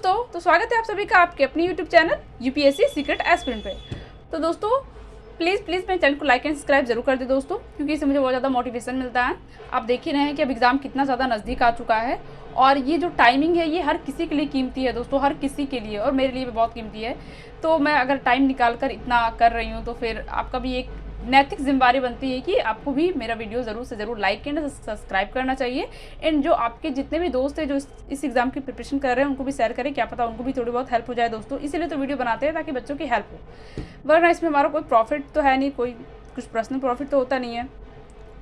दोस्तों, तो स्वागत है आप सभी का आपके अपने YouTube channel UPSC secret aspirant पे। तो दोस्तों प्लीज़ मेरे चैनल को लाइक एंड सब्सक्राइब जरूर कर दे दोस्तों, क्योंकि इससे मुझे बहुत ज़्यादा मोटिवेशन मिलता है। आप देख ही रहे हैं कि अब एग्ज़ाम कितना ज़्यादा नज़दीक आ चुका है और ये जो टाइमिंग है ये हर किसी के लिए कीमती है दोस्तों, हर किसी के लिए, और मेरे लिए भी बहुत कीमती है। तो मैं अगर टाइम निकाल कर इतना कर रही हूँ तो फिर आपका भी एक नैतिक जिम्मेदारी बनती है कि आपको भी मेरा वीडियो ज़रूर से ज़रूर लाइक एंड सब्सक्राइब करना चाहिए। एंड जो आपके जितने भी दोस्त हैं जो इस एग्ज़ाम की प्रिपरेशन कर रहे हैं उनको भी शेयर करें, क्या पता उनको भी थोड़ी बहुत हेल्प हो जाए दोस्तों। इसीलिए तो वीडियो बनाते हैं ताकि बच्चों की हेल्प हो, वरना इसमें हमारा कोई प्रॉफिट तो है नहीं, कोई कुछ पर्सनल प्रॉफिट तो होता नहीं है।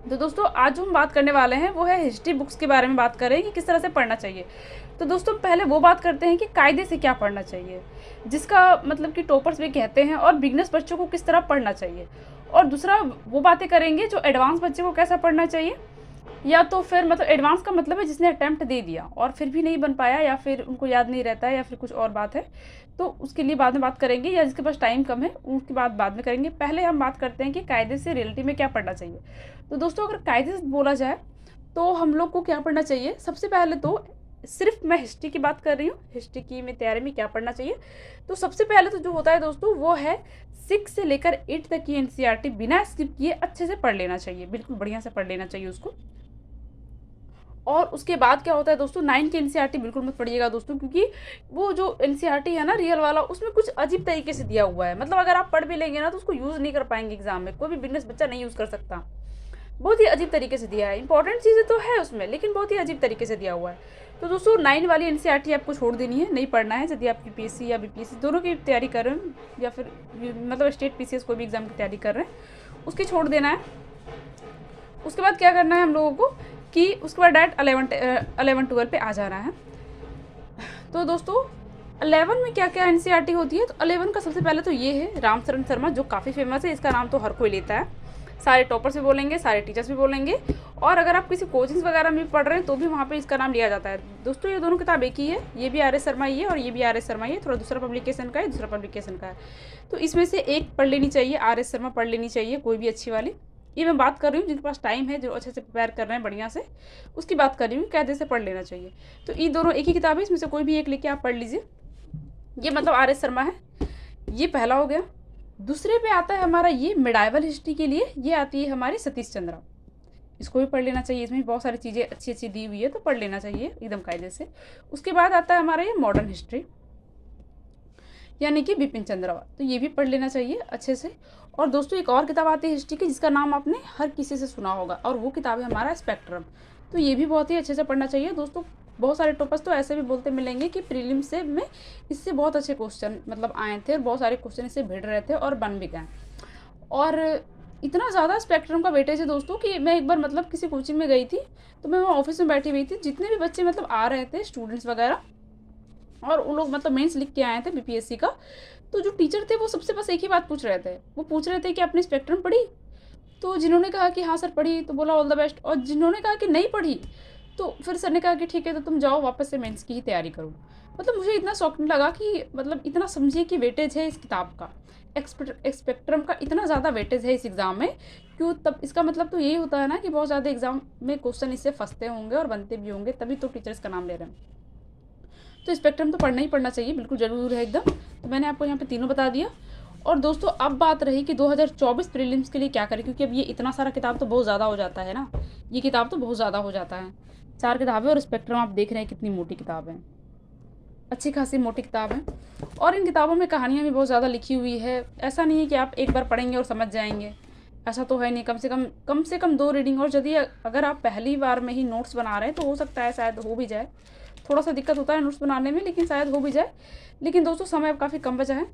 तो दोस्तों आज जो हम बात करने वाले हैं वो है हिस्ट्री बुक्स के बारे में बात करें कि किस तरह से पढ़ना चाहिए। तो दोस्तों पहले वो बात करते हैं कि कायदे से क्या पढ़ना चाहिए, जिसका मतलब कि टॉपर्स भी कहते हैं, और बिगनर्स बच्चों को किस तरह पढ़ना चाहिए। और दूसरा वो बातें करेंगे जो एडवांस बच्चे को कैसा पढ़ना चाहिए, या तो फिर मतलब एडवांस का मतलब है जिसने अटैम्प्ट दे दिया और फिर भी नहीं बन पाया, या फिर उनको याद नहीं रहता है, या फिर कुछ और बात है तो उसके लिए बाद में बात करेंगे, या जिसके पास टाइम कम है उसकी बात बाद में करेंगे। पहले हम बात करते हैं कि कायदे से रियलिटी में क्या पढ़ना चाहिए। तो दोस्तों अगर कायदे से बोला जाए तो हम लोग को क्या पढ़ना चाहिए, सबसे पहले तो सिर्फ मैं हिस्ट्री की बात कर रही हूँ, हिस्ट्री की में तैयारी में क्या पढ़ना चाहिए। तो सबसे पहले तो जो होता है दोस्तों वो है 6 से लेकर 8 तक की एनसीईआरटी बिना स्किप किए अच्छे से पढ़ लेना चाहिए, बिल्कुल बढ़िया से पढ़ लेना चाहिए उसको। और उसके बाद क्या होता है दोस्तों, 9 की एनसीईआरटी बिल्कुल मत पढ़िएगा दोस्तों, क्योंकि वो जो एनसीईआरटी है ना रियल वाला, उसमें कुछ अजीब तरीके से दिया हुआ है। मतलब अगर आप पढ़ भी लेंगे ना तो उसको यूज़ नहीं कर पाएंगे एग्जाम में, कोई भी बिजनेस बच्चा नहीं यूज़ कर सकता। बहुत ही अजीब तरीके से दिया है, इंपॉर्टेंट चीज़ें तो है उसमें लेकिन बहुत ही अजीब तरीके से दिया हुआ है। तो दोस्तों 9 वाली एनसीईआरटी आपको छोड़ देनी है, नहीं पढ़ना है। यदि आप यूपीएससी या बीपीएससी दोनों की तैयारी कर रहे हैं, या फिर मतलब स्टेट पीसीएस कोई भी एग्जाम की तैयारी कर रहे हैं, उसकी छोड़ देना है। उसके बाद क्या करना है हम लोगों को कि उसके बाद डायरेक्ट 11-12 पे आ जाना है। तो दोस्तों 11 में क्या क्या एनसीईआरटी होती है, तो 11 का सबसे पहले तो ये है रामचरण शर्मा, जो काफ़ी फेमस है, इसका नाम तो हर कोई लेता है, सारे टॉपर्स भी बोलेंगे, सारे टीचर्स भी बोलेंगे, और अगर आप किसी कोचिंग्स वगैरह में पढ़ रहे हैं तो भी वहाँ पे इसका नाम लिया जाता है। दोस्तों ये दोनों किताब एक ही है, ये भी RS शर्मा ही है और ये भी RS शर्मा ही है, थोड़ा दूसरा पब्लिकेशन का है, दूसरा पब्लिकेशन का है। तो इसमें से एक पढ़ लेनी चाहिए, RS शर्मा पढ़ लेनी चाहिए, कोई भी अच्छी वाली। ये मैं बात कर रही हूँ जिनके पास टाइम है, जो अच्छे से प्रिपेयर कर रहे हैं बढ़िया से, उसकी बात कर रही हूँ, कायदे से पढ़ लेना चाहिए। तो ये दोनों एक ही किताब है, इसमें से कोई भी एक लेके आप पढ़ लीजिए। ये मतलब RS शर्मा है, ये पहला हो गया। दूसरे पे आता है हमारा ये मिडाइवल हिस्ट्री के लिए, ये आती है हमारी सतीश चंद्रा, इसको भी पढ़ लेना चाहिए। इसमें बहुत सारी चीज़ें अच्छी अच्छी दी हुई है, तो पढ़ लेना चाहिए एकदम कायदे से। उसके बाद आता है हमारा ये मॉडर्न हिस्ट्री, यानी कि बिपिन चंद्रा, तो ये भी पढ़ लेना चाहिए अच्छे से। और दोस्तों एक और किताब आती है हिस्ट्री की जिसका नाम आपने हर किसी से सुना होगा, और वो किताब है हमारा स्पेक्ट्रम, तो ये भी बहुत ही अच्छे से पढ़ना चाहिए दोस्तों। बहुत सारे टॉपर्स तो ऐसे भी बोलते मिलेंगे कि प्रीलिम से में इससे बहुत अच्छे क्वेश्चन मतलब आए थे, और बहुत सारे क्वेश्चन इससे भिड़ रहे थे और बन भी गए। और इतना ज़्यादा स्पेक्ट्रम का वेटेज है दोस्तों कि मैं एक बार मतलब किसी कोचिंग में गई थी, तो मैं वहाँ ऑफिस में बैठी हुई थी, जितने भी बच्चे मतलब आ रहे थे स्टूडेंट्स वगैरह, और उन लोग मतलब मेंस लिख के आए थे बीपीएससी का, तो जो टीचर थे वो सबसे बस एक ही बात पूछ रहे थे, वो पूछ रहे थे कि आपने स्पेक्ट्रम पढ़ी। तो जिन्होंने कहा कि हाँ सर पढ़ी, तो बोला ऑल द बेस्ट, और जिन्होंने कहा कि नहीं पढ़ी तो फिर सर ने कहा कि ठीक है तो तुम जाओ वापस से मेंस की ही तैयारी करो। मतलब मुझे इतना शॉकिंग लगा कि मतलब इतना समझिए कि वेटेज है इस किताब का, स्पेक्ट्रम का इतना ज़्यादा वेटेज है इस एग्ज़ाम में। क्यों, तब इसका मतलब तो यही होता है ना कि बहुत ज़्यादा एग्जाम में क्वेश्चन इससे फंसते होंगे और बनते भी होंगे, तभी तो टीचर्स का नाम ले रहे हैं। तो स्पेक्ट्रम तो पढ़ना ही पढ़ना चाहिए, बिल्कुल ज़रूर है एकदम। तो मैंने आपको यहाँ पे तीनों बता दिया। और दोस्तों अब बात रही कि 2024 प्रीलिम्स के लिए क्या करें, क्योंकि अब ये इतना सारा किताब तो बहुत ज़्यादा हो जाता है ना, ये किताब तो बहुत ज़्यादा हो जाता है, 4 किताबें, और स्पेक्ट्रम आप देख रहे हैं कितनी मोटी किताब है, अच्छी खासी मोटी किताब है। और इन किताबों में कहानियाँ भी बहुत ज़्यादा लिखी हुई है, ऐसा नहीं है कि आप एक बार पढ़ेंगे और समझ जाएंगे, ऐसा तो है नहीं। कम से कम 2 रीडिंग, और यदि अगर आप पहली बार में ही नोट्स बना रहे हैं तो हो सकता है शायद हो भी जाए, थोड़ा सा दिक्कत होता है नोट्स बनाने में, लेकिन शायद हो भी जाए। लेकिन दोस्तों समय अब काफ़ी कम बचा है,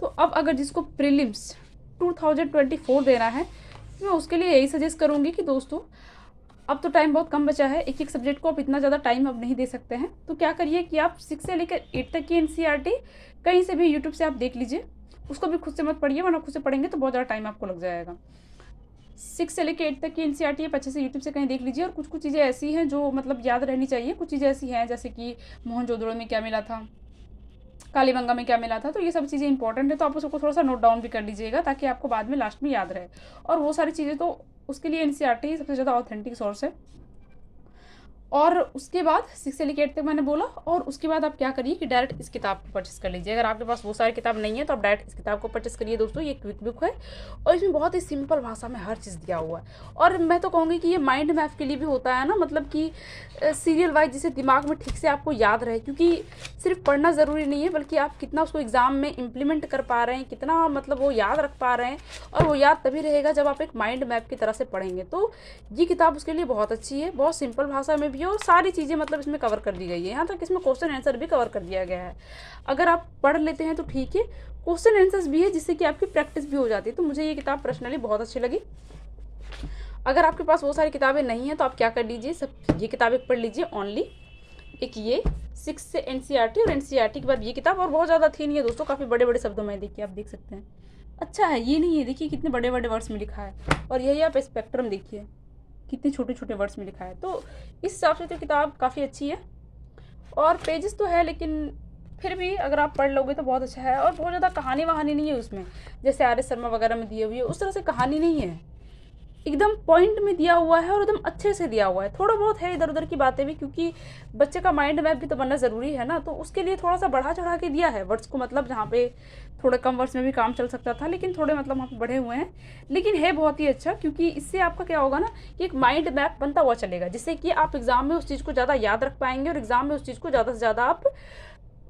तो अब अगर जिसको प्रीलिम्स 2024 देना है तो मैं उसके लिए यही सजेस्ट करूँगी कि दोस्तों अब तो टाइम बहुत कम बचा है, एक एक सब्जेक्ट को आप इतना ज़्यादा टाइम अब नहीं दे सकते हैं। तो क्या करिए कि आप 6 से लेकर 8 तक की एनसीईआरटी कहीं से भी यूट्यूब से आप देख लीजिए, उसको भी खुद से मत पढ़िए, वरना खुद से पढ़ेंगे तो बहुत ज़्यादा टाइम आपको लग जाएगा। 6 से लेकर 8 तक की एनसीईआरटी आप अच्छे से यूट्यूब से कहीं देख लीजिए। और कुछ कुछ चीज़ें ऐसी हैं जो मतलब याद रहनी चाहिए, कुछ चीज़ें ऐसी हैं जैसे कि मोहनजोदड़ो में क्या मिला था, कालीबंगा में क्या मिला था, तो ये सब चीज़ें इंपॉर्टेंट है, तो आप उसको थोड़ा सा नोट डाउन भी कर लीजिएगा ताकि आपको बाद में लास्ट में याद रहे। और वो सारी चीज़ें तो उसके लिए एनसीईआरटी ही सबसे ज़्यादा ऑथेंटिक सोर्स है। और उसके बाद 6 से लेकर 8 तक मैंने बोला। और उसके बाद आप क्या करिए कि डायरेक्ट इस किताब को परचेस कर लीजिए। अगर आपके पास वो सारी किताब नहीं है तो आप डायरेक्ट इस किताब को परचेस करिए दोस्तों। ये क्विक बुक है और इसमें बहुत ही सिंपल भाषा में हर चीज़ दिया हुआ है। और मैं तो कहूँगी कि ये माइंड मैप के लिए भी होता है ना, मतलब कि सीरियल वाइज जिसे दिमाग में ठीक से आपको याद रहे, क्योंकि सिर्फ पढ़ना ज़रूरी नहीं है बल्कि आप कितना उसको एग्ज़ाम में इम्प्लीमेंट कर पा रहे हैं, कितना मतलब वो याद रख पा रहे हैं। और वो याद तभी रहेगा जब आप एक माइंड मैप की तरह से पढ़ेंगे। तो ये किताब उसके लिए बहुत अच्छी है, बहुत सिंपल भाषा में भी है और सारी चीज़ें मतलब इसमें कवर कर दी गई है। यहाँ तक इसमें क्वेश्चन आंसर भी कवर कर दिया गया है। अगर आप पढ़ लेते हैं तो ठीक है, क्वेश्चन आंसर्स भी है जिससे कि आपकी प्रैक्टिस भी हो जाती है। तो मुझे ये किताब पर्सनली बहुत अच्छी लगी। अगर आपके पास वो सारी किताबें नहीं हैं तो आप क्या कर लीजिए, सब ये किताबें पढ़ लीजिए ओनली। एक ये 6 से एनसीईआरटी और एनसीईआरटी के बाद ये किताब, और बहुत ज़्यादा थी नहीं है दोस्तों, काफ़ी बड़े बड़े शब्दों में देखिए, आप देख सकते हैं। अच्छा है, ये नहीं है, देखिए कितने बड़े बड़े वर्ड्स में लिखा है। और यही आप स्पेक्ट्रम देखिए कितने छोटे छोटे वर्ड्स में लिखा है। तो इस हिसाब से तो किताब काफ़ी अच्छी है। और पेजेस तो है लेकिन फिर भी अगर आप पढ़ लोगे तो बहुत अच्छा है। और बहुत ज़्यादा कहानी वहानी नहीं है उसमें, जैसे आर एस शर्मा वगैरह में दी हुई है उस तरह से कहानी नहीं है। एकदम पॉइंट में दिया हुआ है और एकदम अच्छे से दिया हुआ है। थोड़ा बहुत है इधर उधर की बातें भी, क्योंकि बच्चे का माइंड मैप भी तो बनना ज़रूरी है ना, तो उसके लिए थोड़ा सा बढ़ा चढ़ा के दिया है वर्ड्स को, मतलब जहाँ पे थोड़े कम वर्ड्स में भी काम चल सकता था लेकिन थोड़े मतलब वहाँ पे बढ़े हुए हैं। लेकिन है बहुत ही अच्छा, क्योंकि इससे आपका क्या होगा ना कि एक माइंड मैप बनता हुआ चलेगा, जिससे कि आप एग्ज़ाम में उस चीज़ को ज़्यादा याद रख पाएंगे और एग्ज़ाम में उस चीज़ को ज़्यादा से ज़्यादा आप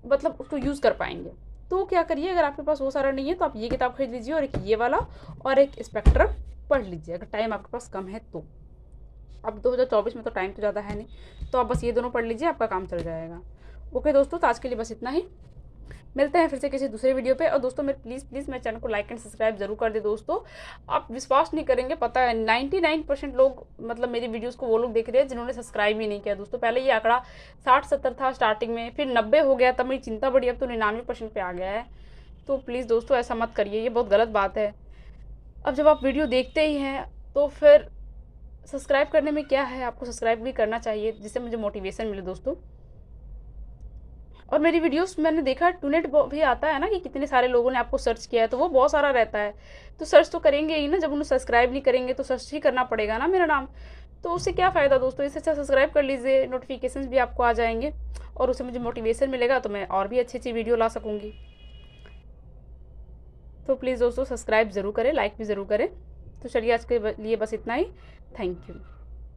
मतलब उसको यूज़ कर पाएंगे। तो क्या करिए, अगर आपके पास वो सारा नहीं है तो आप ये किताब खरीद लीजिए और एक ये वाला और एक स्पेक्ट्रम पढ़ लीजिए, अगर टाइम आपके पास कम है तो। अब 2024 में तो टाइम तो ज़्यादा है नहीं, तो आप बस ये दोनों पढ़ लीजिए, आपका काम चल जाएगा। ओके दोस्तों, तो आज के लिए बस इतना ही। मिलते हैं फिर से किसी दूसरे वीडियो पे। और दोस्तों मेरे प्लीज़ मेरे चैनल को लाइक एंड सब्सक्राइब जरूर कर दे दोस्तों। आप विश्वास नहीं करेंगे, पता है 99% लोग मतलब मेरी वीडियोस को वो लोग देख रहे हैं जिन्होंने सब्सक्राइब ही नहीं किया दोस्तों। पहले ये आंकड़ा 60-70 था स्टार्टिंग में, फिर 90 हो गया, तब मेरी चिंता बढ़ी, अब तो 99% पे आ गया है। तो प्लीज़ दोस्तों ऐसा मत करिए, ये बहुत गलत बात है। अब जब आप वीडियो देखते ही हैं तो फिर सब्सक्राइब करने में क्या है, आपको सब्सक्राइब भी करना चाहिए जिससे मुझे मोटिवेशन मिले दोस्तों। और मेरी वीडियोस मैंने देखा टूनेट भी आता है ना कि कितने सारे लोगों ने आपको सर्च किया है, तो वो बहुत सारा रहता है। तो सर्च तो करेंगे ही ना, जब उन्हें सब्सक्राइब नहीं करेंगे तो सर्च ही करना पड़ेगा ना मेरा नाम। तो उससे क्या फ़ायदा दोस्तों, इससे अच्छा सब्सक्राइब कर लीजिए, नोटिफिकेशन भी आपको आ जाएंगे और उससे मुझे मोटिवेशन मिलेगा, तो मैं और भी अच्छी अच्छी वीडियो ला सकूँगी। तो प्लीज़ दोस्तों सब्सक्राइब ज़रूर करें, लाइक भी ज़रूर करें। तो चलिए आज के लिए बस इतना ही। Thank you.